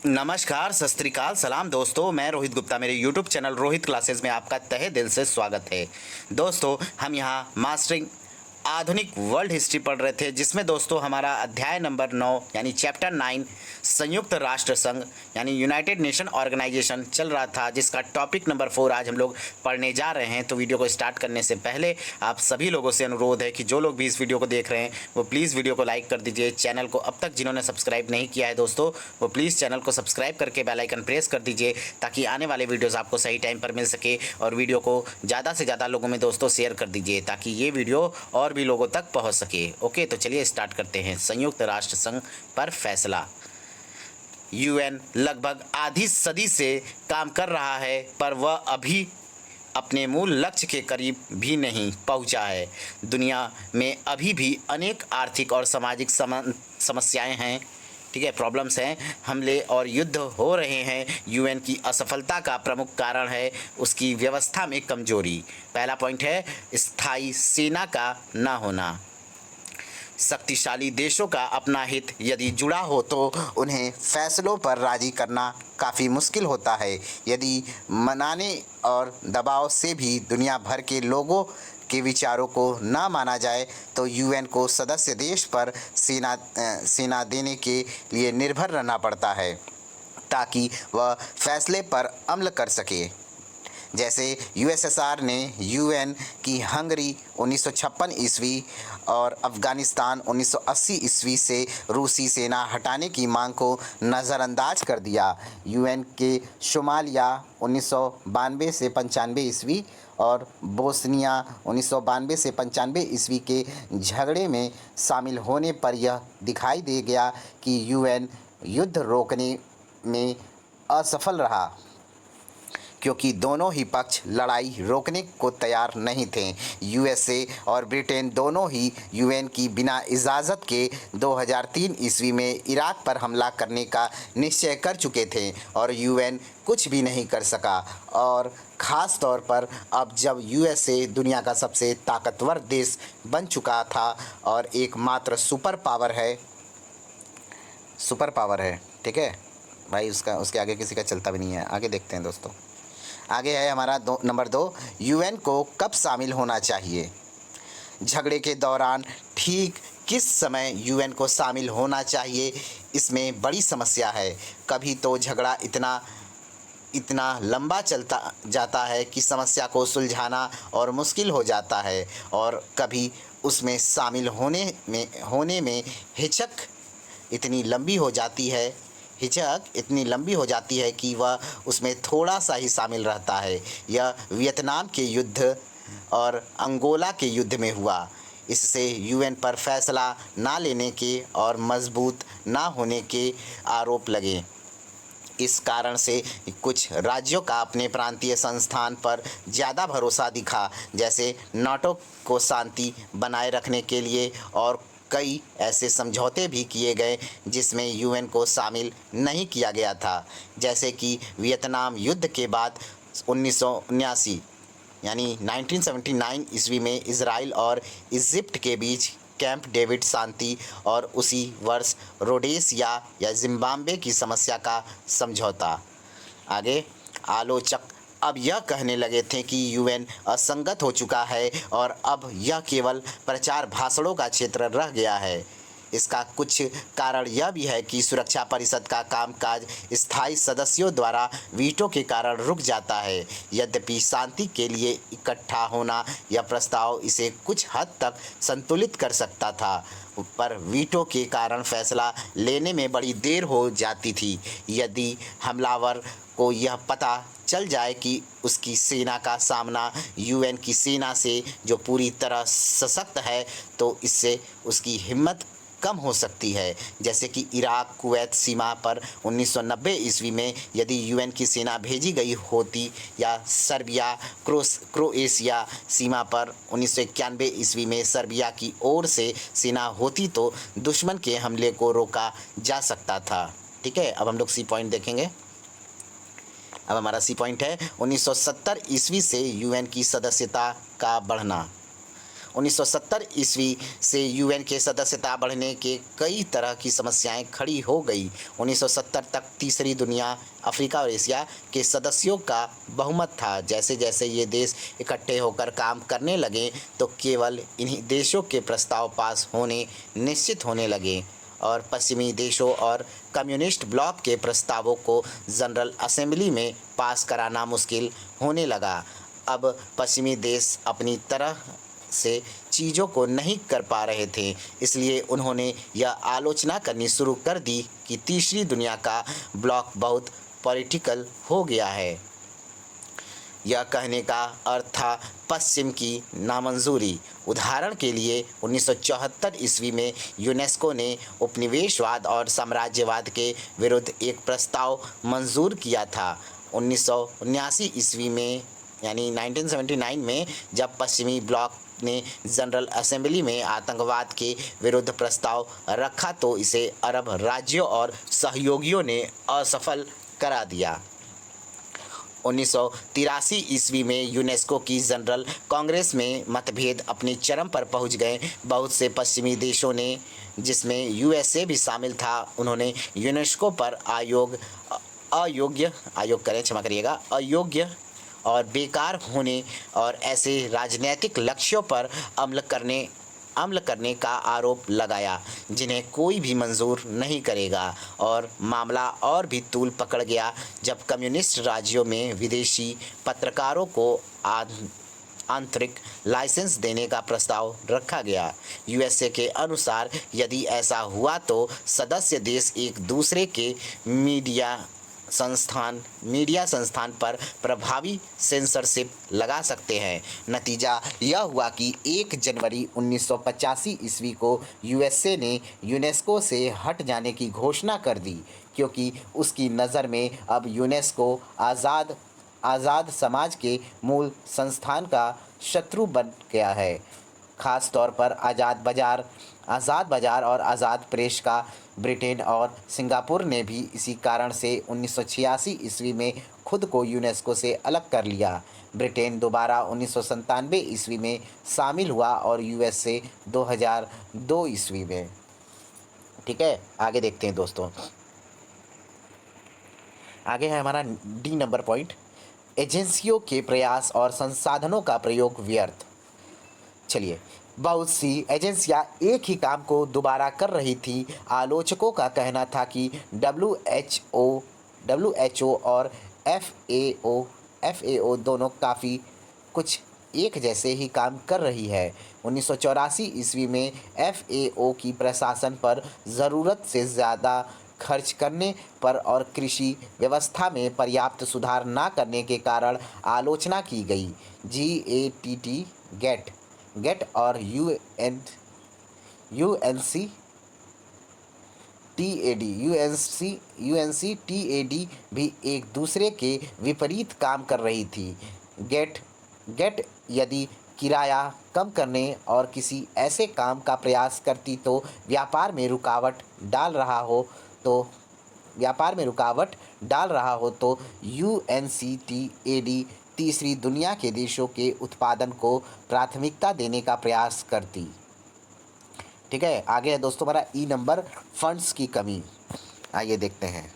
नमस्कार, सत श्री अकाल, सलाम दोस्तों। मैं रोहित गुप्ता, मेरे यूट्यूब चैनल रोहित क्लासेस में आपका तहे दिल से स्वागत है। दोस्तों, हम यहाँ मास्टरिंग आधुनिक वर्ल्ड हिस्ट्री पढ़ रहे थे, जिसमें दोस्तों हमारा अध्याय नंबर 9 यानी चैप्टर 9 संयुक्त राष्ट्र संघ यानी यूनाइटेड नेशन ऑर्गेनाइजेशन चल रहा था, जिसका टॉपिक नंबर 4 आज हम लोग पढ़ने जा रहे हैं। तो वीडियो को स्टार्ट करने से पहले आप सभी लोगों से अनुरोध है कि जो लोग भी इस वीडियो को देख रहे हैं वो प्लीज़ वीडियो को लाइक कर दीजिए। चैनल को अब तक जिन्होंने सब्सक्राइब नहीं किया है दोस्तों, वो प्लीज़ चैनल को सब्सक्राइब करके बेल आइकन प्रेस कर दीजिए, ताकि आने वाले वीडियोज़ आपको सही टाइम पर मिल सके। और वीडियो को ज़्यादा से ज़्यादा लोगों में दोस्तों शेयर कर दीजिए, ताकि ये वीडियो और भी लोगों तक पहुँच सके। ओके, तो चलिए स्टार्ट करते हैं। संयुक्त राष्ट्र संघ पर फैसला। यूएन लगभग आधी सदी से काम कर रहा है, पर वह अभी अपने मूल लक्ष्य के करीब भी नहीं पहुंचा है। दुनिया में अभी भी अनेक आर्थिक और सामाजिक समस्याएं हैं, ठीक है, प्रॉब्लम्स हैं, हमले और युद्ध हो रहे हैं। यूएन की असफलता का प्रमुख कारण है उसकी व्यवस्था में कमजोरी। पहला पॉइंट है स्थायी सेना का न होना। शक्तिशाली देशों का अपना हित यदि जुड़ा हो तो उन्हें फैसलों पर राजी करना काफ़ी मुश्किल होता है। यदि मनाने और दबाव से भी दुनिया भर के लोगों के विचारों को ना माना जाए तो यूएन को सदस्य देश पर सेना देने के लिए निर्भर रहना पड़ता है, ताकि वह फैसले पर अमल कर सके। जैसे यूएसएसआर ने यूएन की हंगरी 1956 ईस्वी और अफ़गानिस्तान 1980 ईस्वी से रूसी सेना हटाने की मांग को नज़रअंदाज कर दिया। यूएन के सोमालिया 1992 से 95 ईस्वी और बोस्निया 1992 से 95 ईस्वी के झगड़े में शामिल होने पर यह दिखाई दे गया कि यूएन युद्ध रोकने में असफल रहा, क्योंकि दोनों ही पक्ष लड़ाई रोकने को तैयार नहीं थे। यूएसए और ब्रिटेन दोनों ही यूएन की बिना इजाज़त के 2003 ईस्वी में इराक पर हमला करने का निश्चय कर चुके थे, और यूएन कुछ भी नहीं कर सका। और ख़ास तौर पर अब जब यूएसए दुनिया का सबसे ताकतवर देश बन चुका था और एकमात्र सुपर पावर है, ठीक है भाई, उसके आगे किसी का चलता भी नहीं है। आगे देखते हैं दोस्तों। आगे है हमारा नंबर 2, यूएन को कब शामिल होना चाहिए। झगड़े के दौरान ठीक किस समय यूएन को शामिल होना चाहिए, इसमें बड़ी समस्या है। कभी तो झगड़ा इतना लंबा चलता जाता है कि समस्या को सुलझाना और मुश्किल हो जाता है, और कभी उसमें शामिल होने में हिचक इतनी लंबी हो जाती है कि वह उसमें थोड़ा सा ही शामिल रहता है। यह वियतनाम के युद्ध और अंगोला के युद्ध में हुआ। इससे यूएन पर फैसला ना लेने के और मजबूत ना होने के आरोप लगे। इस कारण से कुछ राज्यों का अपने प्रांतीय संस्थान पर ज़्यादा भरोसा दिखा, जैसे नाटो को शांति बनाए रखने के लिए, और कई ऐसे समझौते भी किए गए जिसमें यूएन को शामिल नहीं किया गया था। जैसे कि वियतनाम युद्ध के बाद 1979 यानी 1979 ईस्वी में इजराइल और इजिप्ट के बीच कैंप डेविड शांति, और उसी वर्ष रोडेशिया या जिम्बाब्वे की समस्या का समझौता। आगे आलोचक अब यह कहने लगे थे कि यूएन असंगत हो चुका है और अब यह केवल प्रचार भाषणों का क्षेत्र रह गया है। इसका कुछ कारण यह भी है कि सुरक्षा परिषद का कामकाज स्थायी सदस्यों द्वारा वीटो के कारण रुक जाता है। यद्यपि शांति के लिए इकट्ठा होना यह प्रस्ताव इसे कुछ हद तक संतुलित कर सकता था, पर वीटो के कारण फैसला लेने में बड़ी देर हो जाती थी। यदि हमलावर को यह पता चल जाए कि उसकी सेना का सामना यूएन की सेना से जो पूरी तरह सशक्त है, तो इससे उसकी हिम्मत कम हो सकती है। जैसे कि इराक कुवैत सीमा पर 1990 ईस्वी में यदि यूएन की सेना भेजी गई होती, या सर्बिया क्रोएशिया सीमा पर 1991 ईस्वी में सर्बिया की ओर से सेना होती, तो दुश्मन के हमले को रोका जा सकता था। ठीक है, अब हम लोग सी पॉइंट देखेंगे। अब हमारा सी पॉइंट है 1970 ईस्वी से यूएन की सदस्यता का बढ़ना। 1970 ईस्वी से यूएन के सदस्यता बढ़ने के कई तरह की समस्याएं खड़ी हो गई। 1970 तक तीसरी दुनिया, अफ्रीका और एशिया के सदस्यों का बहुमत था। जैसे जैसे ये देश इकट्ठे होकर काम करने लगे तो केवल इन्हीं देशों के प्रस्ताव पास होने निश्चित होने लगे और पश्चिमी देशों और कम्युनिस्ट ब्लॉक के प्रस्तावों को जनरल असेंबली में पास कराना मुश्किल होने लगा। अब पश्चिमी देश अपनी तरह से चीज़ों को नहीं कर पा रहे थे, इसलिए उन्होंने यह आलोचना करनी शुरू कर दी कि तीसरी दुनिया का ब्लॉक बहुत पॉलिटिकल हो गया है। यह कहने का अर्थ था पश्चिम की नामंजूरी। उदाहरण के लिए 1974 ईस्वी में यूनेस्को ने उपनिवेशवाद और साम्राज्यवाद के विरुद्ध एक प्रस्ताव मंजूर किया था। 1979 ईस्वी में यानी 1979 में जब पश्चिमी ब्लॉक ने जनरल असेंबली में आतंकवाद के विरुद्ध प्रस्ताव रखा तो इसे अरब राज्यों और सहयोगियों ने असफल करा दिया। 1983 ईस्वी में यूनेस्को की जनरल कांग्रेस में मतभेद अपने चरम पर पहुंच गए। बहुत से पश्चिमी देशों ने, जिसमें यूएसए भी शामिल था, उन्होंने यूनेस्को पर अयोग्य और बेकार होने और ऐसे राजनीतिक लक्ष्यों पर अमल करने का आरोप लगाया जिन्हें कोई भी मंजूर नहीं करेगा। और मामला और भी तूल पकड़ गया जब कम्युनिस्ट राज्यों में विदेशी पत्रकारों को आंतरिक लाइसेंस देने का प्रस्ताव रखा गया। यूएसए के अनुसार यदि ऐसा हुआ तो सदस्य देश एक दूसरे के मीडिया संस्थान पर प्रभावी सेंसरशिप लगा सकते हैं। नतीजा यह हुआ कि 1 जनवरी 1985 ईस्वी को यूएसए ने यूनेस्को से हट जाने की घोषणा कर दी, क्योंकि उसकी नज़र में अब यूनेस्को आज़ाद समाज के मूल संस्थान का शत्रु बन गया है। ख़ास तौर पर आज़ाद बाज़ार और आज़ाद प्रेस का ब्रिटेन और सिंगापुर ने भी इसी कारण से 1986 ईस्वी में खुद को यूनेस्को से अलग कर लिया। ब्रिटेन दोबारा 1997 ईस्वी में शामिल हुआ और यूएसए 2002 ईस्वी में। ठीक है, आगे देखते हैं दोस्तों। आगे है हमारा डी नंबर पॉइंट, एजेंसियों के प्रयास और संसाधनों का प्रयोग व्यर्थ। चलिए, बहुत सी एजेंसियां एक ही काम को दोबारा कर रही थी। आलोचकों का कहना था कि डब्ल्यूएचओ और एफएओ दोनों काफ़ी कुछ एक जैसे ही काम कर रही है। 1984 ईस्वी में एफएओ की प्रशासन पर ज़रूरत से ज़्यादा खर्च करने पर और कृषि व्यवस्था में पर्याप्त सुधार न करने के कारण आलोचना की गई। गेट और यूएनसीटीएडी भी एक दूसरे के विपरीत काम कर रही थी। गेट यदि किराया कम करने और किसी ऐसे काम का प्रयास करती तो व्यापार में रुकावट डाल रहा हो तो यूएनसीटीएडी तीसरी दुनिया के देशों के उत्पादन को प्राथमिकता देने का प्रयास करती। ठीक है, आगे है दोस्तों हमारा ई नंबर, फंड्स की कमी। आइए देखते हैं।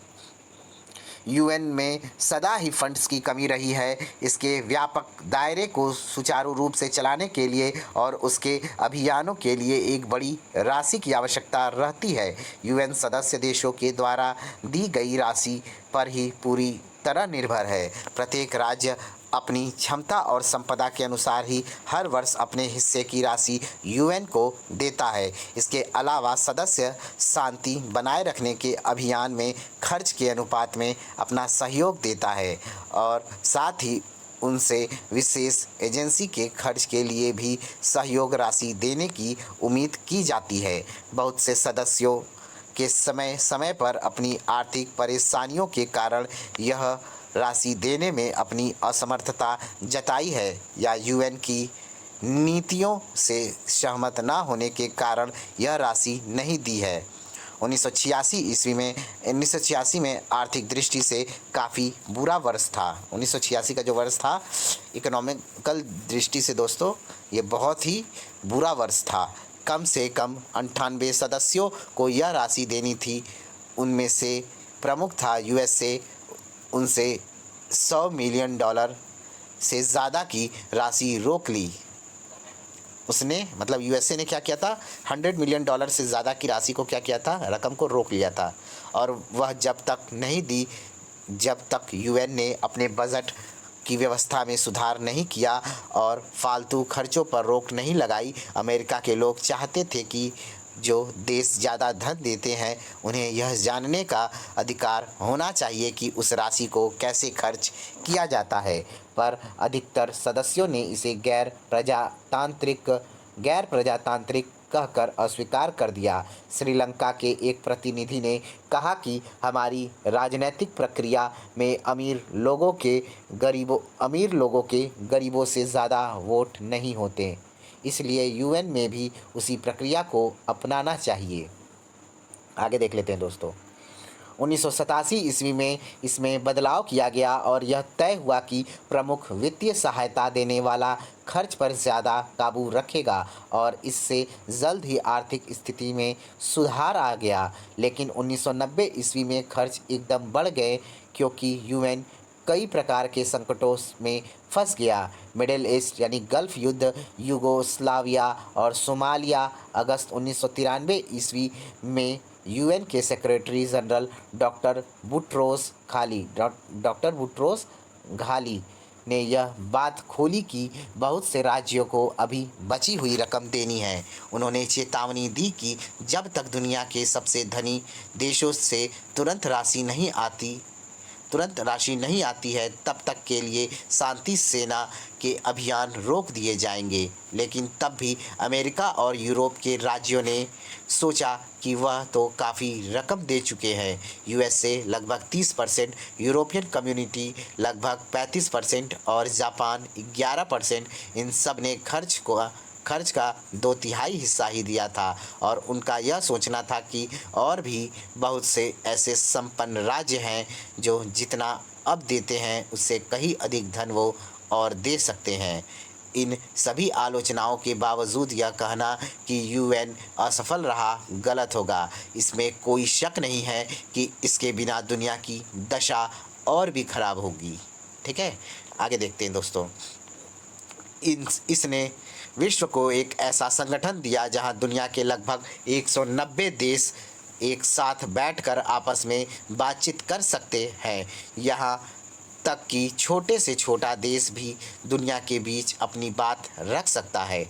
यूएन में सदा ही फंड्स की कमी रही है। इसके व्यापक दायरे को सुचारू रूप से चलाने के लिए और उसके अभियानों के लिए एक बड़ी राशि की आवश्यकता रहती है। यूएन सदस्य देशों के द्वारा दी गई राशि पर ही पूरी तरह निर्भर है। प्रत्येक राज्य अपनी क्षमता और संपदा के अनुसार ही हर वर्ष अपने हिस्से की राशि यूएन को देता है। इसके अलावा सदस्य शांति बनाए रखने के अभियान में खर्च के अनुपात में अपना सहयोग देता है और साथ ही उनसे विशेष एजेंसी के खर्च के लिए भी सहयोग राशि देने की उम्मीद की जाती है। बहुत से सदस्यों के समय समय पर अपनी आर्थिक परेशानियों के कारण यह राशि देने में अपनी असमर्थता जताई है या यूएन की नीतियों से सहमत न होने के कारण यह राशि नहीं दी है। 1986 में आर्थिक दृष्टि से काफ़ी बुरा वर्ष था। 1986 का जो वर्ष था इकोनॉमिकल दृष्टि से दोस्तों ये बहुत ही बुरा वर्ष था। कम से कम 98 सदस्यों को यह राशि देनी थी। उनमें से प्रमुख था यूएसए, उनसे $100 मिलियन से ज़्यादा की राशि रोक ली। उसने मतलब यूएसए ने क्या किया था, $100 मिलियन से ज़्यादा की राशि को क्या किया था, रकम को रोक लिया था। और वह जब तक नहीं दी जब तक यूएन ने अपने बजट की व्यवस्था में सुधार नहीं किया और फालतू खर्चों पर रोक नहीं लगाई। अमेरिका के लोग चाहते थे कि जो देश ज़्यादा धन देते हैं उन्हें यह जानने का अधिकार होना चाहिए कि उस राशि को कैसे खर्च किया जाता है, पर अधिकतर सदस्यों ने इसे गैर प्रजातांत्रिक कहकर अस्वीकार कर दिया। श्रीलंका के एक प्रतिनिधि ने कहा कि हमारी राजनीतिक प्रक्रिया में अमीर लोगों के गरीबों से ज़्यादा वोट नहीं होते, इसलिए यूएन में भी उसी प्रक्रिया को अपनाना चाहिए। आगे देख लेते हैं दोस्तों। 1987 ईस्वी में इसमें बदलाव किया गया और यह तय हुआ कि प्रमुख वित्तीय सहायता देने वाला खर्च पर ज़्यादा काबू रखेगा और इससे जल्द ही आर्थिक स्थिति में सुधार आ गया। लेकिन 1990 ईस्वी में खर्च एकदम बढ़ गए क्योंकि यूएन कई प्रकार के संकटों में फंस गया। मिडिल ईस्ट यानी गल्फ युद्ध, यूगोस्लाविया और सोमालिया। अगस्त 1993 ईस्वी में यूएन के सेक्रेटरी जनरल डॉक्टर बुट्रोस घाली ने यह बात खोली कि बहुत से राज्यों को अभी बची हुई रकम देनी है। उन्होंने चेतावनी दी कि जब तक दुनिया के सबसे धनी देशों से तुरंत राशि नहीं आती है तब तक के लिए शांति सेना के अभियान रोक दिए जाएंगे। लेकिन तब भी अमेरिका और यूरोप के राज्यों ने सोचा कि वह तो काफ़ी रकम दे चुके हैं। यूएसए लगभग 30%, यूरोपियन कम्युनिटी लगभग 35% और जापान 11%, इन सब ने खर्च का 2/3 हिस्सा ही दिया था। और उनका यह सोचना था कि और भी बहुत से ऐसे संपन्न राज्य हैं जो जितना अब देते हैं उससे कहीं अधिक धन वो और दे सकते हैं। इन सभी आलोचनाओं के बावजूद यह कहना कि यूएन असफल रहा गलत होगा। इसमें कोई शक नहीं है कि इसके बिना दुनिया की दशा और भी खराब होगी। ठीक है, आगे देखते हैं दोस्तों। इसने विश्व को एक ऐसा संगठन दिया जहां दुनिया के लगभग 190 देश एक साथ बैठकर आपस में बातचीत कर सकते हैं। यहाँ तक कि छोटे से छोटा देश भी दुनिया के बीच अपनी बात रख सकता है।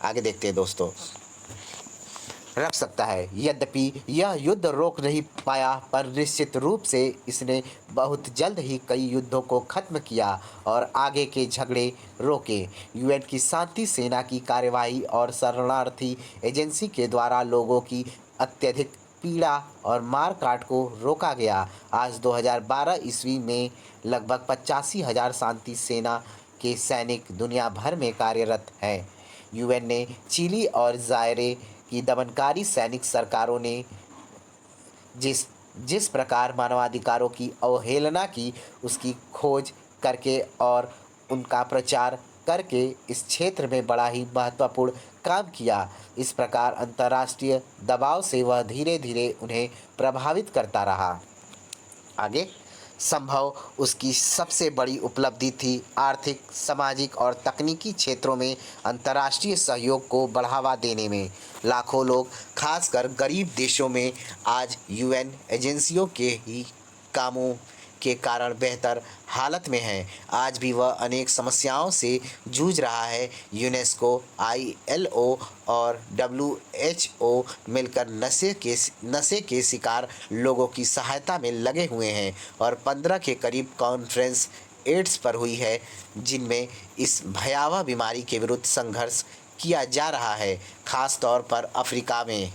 आगे देखते हैं दोस्तों। रख सकता है। यद्यपि यह युद्ध रोक नहीं पाया, पर निश्चित रूप से इसने बहुत जल्द ही कई युद्धों को खत्म किया और आगे के झगड़े रोके। यूएन की शांति सेना की कार्यवाही और शरणार्थी एजेंसी के द्वारा लोगों की अत्यधिक पीड़ा और मार काट को रोका गया। आज 2012 ईस्वी में लगभग 85,000 शांति सेना के सैनिक दुनिया भर में कार्यरत हैं। यूएन ने चिली और जायरे की दमनकारी सैनिक सरकारों ने जिस प्रकार मानवाधिकारों की अवहेलना की उसकी खोज करके और उनका प्रचार करके इस क्षेत्र में बड़ा ही महत्वपूर्ण काम किया। इस प्रकार अंतर्राष्ट्रीय दबाव से वह धीरे धीरे उन्हें प्रभावित करता रहा। आगे संभव उसकी सबसे बड़ी उपलब्धि थी आर्थिक, सामाजिक और तकनीकी क्षेत्रों में अंतर्राष्ट्रीय सहयोग को बढ़ावा देने में। लाखों लोग, खासकर गरीब देशों में, आज यूएन एजेंसियों के ही कामों के कारण बेहतर हालत में है। आज भी वह अनेक समस्याओं से जूझ रहा है। यूनेस्को, आईएलओ और डब्ल्यूएचओ मिलकर नशे के शिकार लोगों की सहायता में लगे हुए हैं और 15 के करीब कॉन्फ्रेंस एड्स पर हुई है जिनमें इस भयावह बीमारी के विरुद्ध संघर्ष किया जा रहा है, खास तौर पर अफ्रीका में।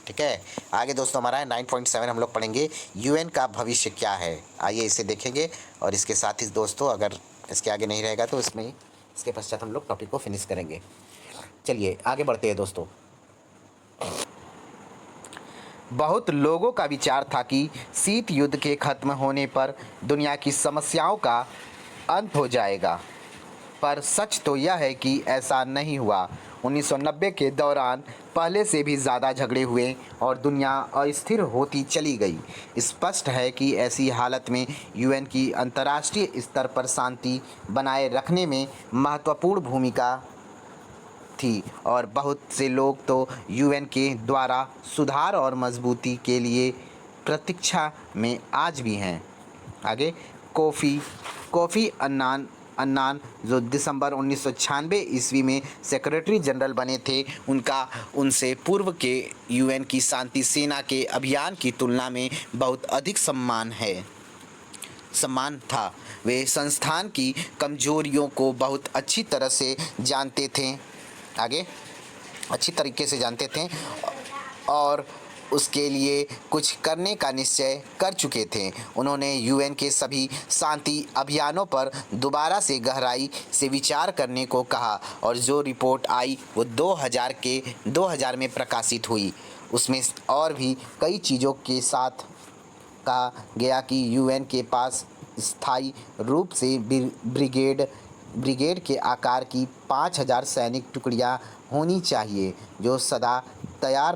ठीक है, आगे दोस्तों हमारा है 9.7 हम लोग पढ़ेंगे यूएन का भविष्य क्या है। आइए इसे देखेंगे और इसके साथ ही दोस्तों अगर इसके आगे नहीं रहेगा तो इसके पश्चात हम लोग टॉपिक को फिनिश करेंगे। चलिए आगे बढ़ते हैं दोस्तों। बहुत लोगों का विचार था कि शीत युद्ध के खत्म होने पर दुनिया की समस्याओं का अंत हो जाएगा, पर सच तो यह है कि ऐसा नहीं हुआ। 1990 के दौरान पहले से भी ज़्यादा झगड़े हुए और दुनिया अस्थिर होती चली गई। स्पष्ट है कि ऐसी हालत में यूएन की अंतर्राष्ट्रीय स्तर पर शांति बनाए रखने में महत्वपूर्ण भूमिका थी और बहुत से लोग तो यूएन के द्वारा सुधार और मजबूती के लिए प्रतीक्षा में आज भी हैं। आगे, कोफ़ी कोफ़ी अन्नान अन्नान जो दिसंबर 1996 ईस्वी में सेक्रेटरी जनरल बने थे, उनका उनसे पूर्व के यूएन की शांति सेना के अभियान की तुलना में बहुत अधिक सम्मान था। वे संस्थान की कमजोरियों को बहुत अच्छी तरह से जानते थे, आगे अच्छी तरीके से जानते थे और उसके लिए कुछ करने का निश्चय कर चुके थे। उन्होंने यूएन के सभी शांति अभियानों पर दोबारा से गहराई से विचार करने को कहा और जो रिपोर्ट आई वो 2000 में प्रकाशित हुई। उसमें और भी कई चीज़ों के साथ कहा गया कि यूएन के पास स्थायी रूप से ब्रिगेड के आकार की 5000 सैनिक टुकड़ियां होनी चाहिए जो सदा तैयार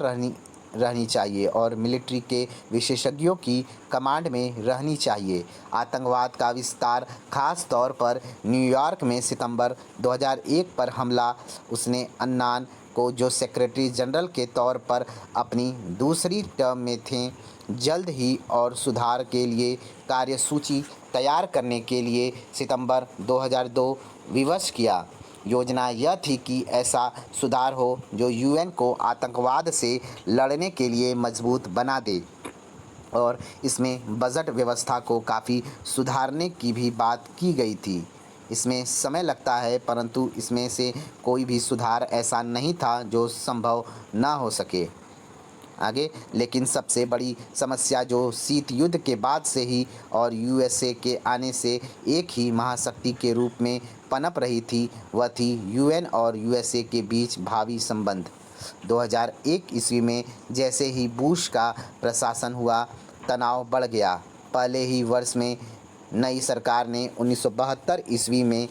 रहनी चाहिए और मिलिट्री के विशेषज्ञों की कमांड में रहनी चाहिए। आतंकवाद का विस्तार, खास तौर पर न्यूयॉर्क में सितंबर 2001 पर हमला, उसने अन्नान को जो सेक्रेटरी जनरल के तौर पर अपनी दूसरी टर्म में थे, जल्द ही और सुधार के लिए कार्यसूची तैयार करने के लिए सितंबर 2002 विवश किया। योजना यह थी कि ऐसा सुधार हो जो यूएन को आतंकवाद से लड़ने के लिए मजबूत बना दे और इसमें बजट व्यवस्था को काफ़ी सुधारने की भी बात की गई थी। इसमें समय लगता है, परंतु इसमें से कोई भी सुधार ऐसा नहीं था जो संभव न हो सके। आगे, लेकिन सबसे बड़ी समस्या जो शीत युद्ध के बाद से ही और यूएसए के आने से एक ही महाशक्ति के रूप में पनप रही थी, वह थी यूएन और यूएसए के बीच भावी संबंध। 2001 ईस्वी में जैसे ही बुश का प्रशासन हुआ, तनाव बढ़ गया। पहले ही वर्ष में नई सरकार ने 1972 ईस्वी में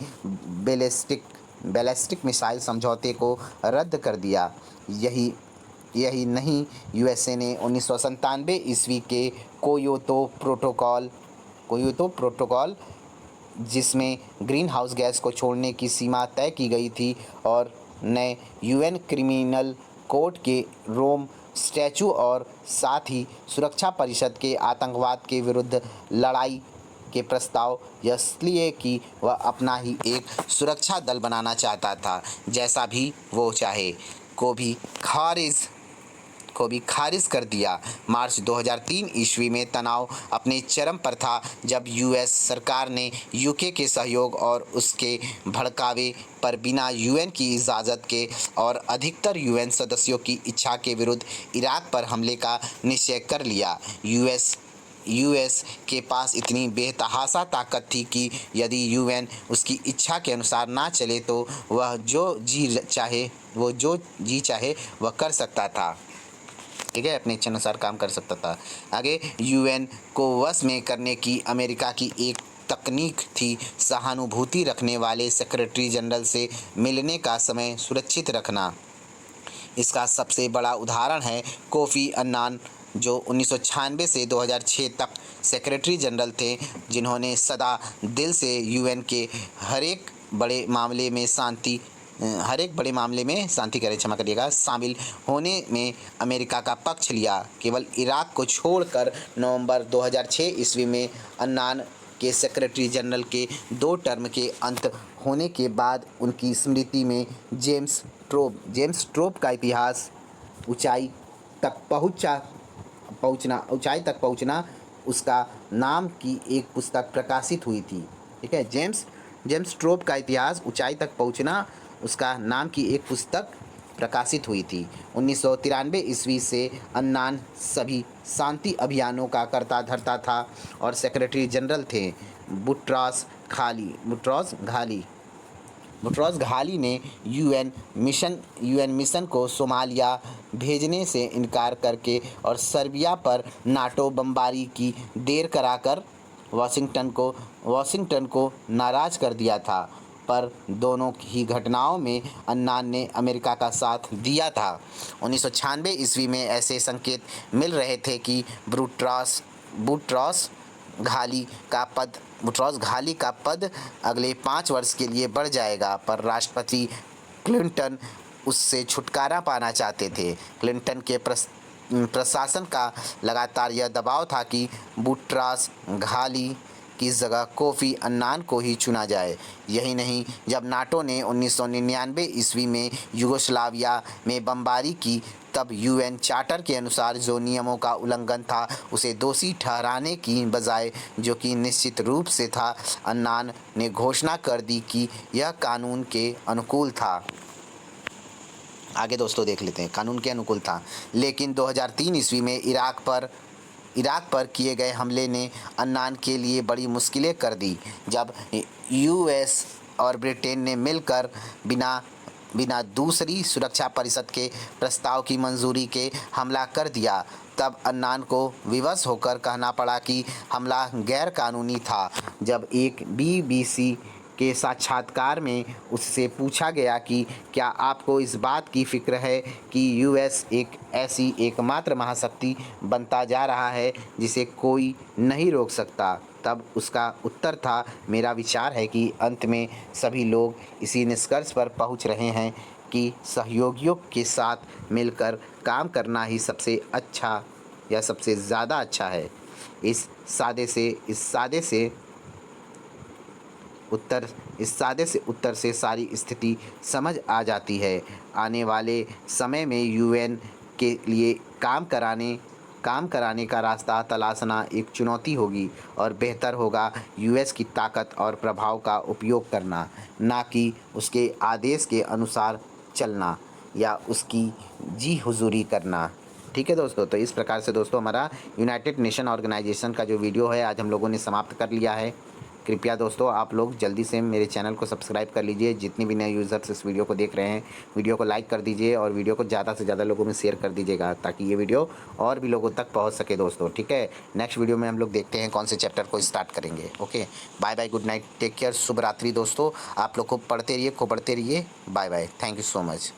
बैलिस्टिक मिसाइल समझौते को रद्द कर दिया। यही नहीं, यूएसए ने 1997 ईस्वी के कोयोतो प्रोटोकॉल जिसमें ग्रीन हाउस गैस को छोड़ने की सीमा तय की गई थी और नए यूएन क्रिमिनल कोर्ट के रोम स्टैचू और साथ ही सुरक्षा परिषद के आतंकवाद के विरुद्ध लड़ाई के प्रस्ताव, इसलिए कि वह अपना ही एक सुरक्षा दल बनाना चाहता था, जैसा भी वो चाहे, को भी खारिज कर दिया। मार्च 2003 ईस्वी में तनाव अपने चरम पर था जब यूएस सरकार ने यूके के सहयोग और उसके भड़कावे पर बिना यूएन की इजाज़त के और अधिकतर यूएन सदस्यों की इच्छा के विरुद्ध इराक पर हमले का निश्चय कर लिया। यूएस के पास इतनी बेतहाशा ताकत थी कि यदि यूएन उसकी इच्छा के अनुसार ना चले तो वह जो जी चाहे वह कर सकता था, ठीक है, अपने इच्छा अनुसार काम कर सकता था। आगे, यूएन को वश में करने की अमेरिका की एक तकनीक थी सहानुभूति रखने वाले सेक्रेटरी जनरल से मिलने का समय सुरक्षित रखना। इसका सबसे बड़ा उदाहरण है कोफ़ी अन्नान, जो 1996 से 2006 तक सेक्रेटरी जनरल थे, जिन्होंने सदा दिल से यूएन के हर एक बड़े मामले में शामिल होने में अमेरिका का पक्ष लिया। केवल इराक को छोड़कर नवंबर 2006 ईस्वी में अन्नान के सेक्रेटरी जनरल के 2 टर्म के अंत होने के बाद उनकी स्मृति में जेम्स ट्रोप का इतिहास ऊंचाई तक पहुंचना उसका नाम की एक पुस्तक प्रकाशित हुई थी, ठीक है। जेम्स ट्रोप का इतिहास ऊंचाई तक पहुंचना उसका नाम की एक पुस्तक प्रकाशित हुई थी। 1993 ईस्वी से अन्नान सभी शांति अभियानों का कर्ता धर्ता था और सेक्रेटरी जनरल थे। बुट्रॉस घाली बुट्रोस घाली ने यूएन मिशन को सोमालिया भेजने से इनकार करके और सर्बिया पर नाटो बमबारी की देर कराकर वाशिंगटन को नाराज कर दिया था। पर दोनों ही घटनाओं में अन्नान ने अमेरिका का साथ दिया था। 1996 ईस्वी में ऐसे संकेत मिल रहे थे कि बुट्रोस घाली का पद अगले 5 वर्ष के लिए बढ़ जाएगा, पर राष्ट्रपति क्लिंटन उससे छुटकारा पाना चाहते थे। क्लिंटन के प्रशासन का लगातार यह दबाव था कि बुट्रोस घाली की जगह कोफी अन्नान को ही चुना जाए। यही नहीं, जब नाटो ने 1999 ईस्वी में यूगोस्लाविया में बमबारी की, तब यूएन चार्टर के अनुसार जो नियमों का उल्लंघन था उसे दोषी ठहराने की बजाय, जो कि निश्चित रूप से था, अन्नान ने घोषणा कर दी कि यह कानून के अनुकूल था। आगे दोस्तों देख लेते हैं, कानून के अनुकूल था। लेकिन 2003 ईस्वी में इराक पर किए गए हमले ने अन्नान के लिए बड़ी मुश्किलें कर दी। जब यूएस और ब्रिटेन ने मिलकर बिना दूसरी सुरक्षा परिषद के प्रस्ताव की मंजूरी के हमला कर दिया, तब अन्नान को विवश होकर कहना पड़ा कि हमला गैर कानूनी था। जब एक बीबीसी के साक्षात्कार में उससे पूछा गया कि क्या आपको इस बात की फिक्र है कि यूएस एक ऐसी एकमात्र महाशक्ति बनता जा रहा है जिसे कोई नहीं रोक सकता, तब उसका उत्तर था, मेरा विचार है कि अंत में सभी लोग इसी निष्कर्ष पर पहुंच रहे हैं कि सहयोगियों के साथ मिलकर काम करना ही सबसे अच्छा या सबसे ज़्यादा अच्छा है। इस सादे से उत्तर से सारी स्थिति समझ आ जाती है। आने वाले समय में यूएन के लिए काम कराने का रास्ता तलाशना एक चुनौती होगी, और बेहतर होगा यूएस की ताकत और प्रभाव का उपयोग करना, ना कि उसके आदेश के अनुसार चलना या उसकी जी हुजूरी करना। ठीक है दोस्तों, तो इस प्रकार से दोस्तों हमारा यूनाइटेड नेशन ऑर्गेनाइजेशन का जो वीडियो है आज हम लोगों ने समाप्त कर लिया है। कृपया दोस्तों आप लोग जल्दी से मेरे चैनल को सब्सक्राइब कर लीजिए। जितने भी नए यूज़र्स इस वीडियो को देख रहे हैं, वीडियो को लाइक कर दीजिए और वीडियो को ज़्यादा से ज़्यादा लोगों में शेयर कर दीजिएगा, ताकि ये वीडियो और भी लोगों तक पहुंच सके दोस्तों। ठीक है, नेक्स्ट वीडियो में हम लोग देखते हैं कौन से चैप्टर को स्टार्ट करेंगे। Okay, bye bye, good night, take care, शुभ रात्रि दोस्तों। आप लोग खूब पढ़ते रहिए, bye bye, thank you so much.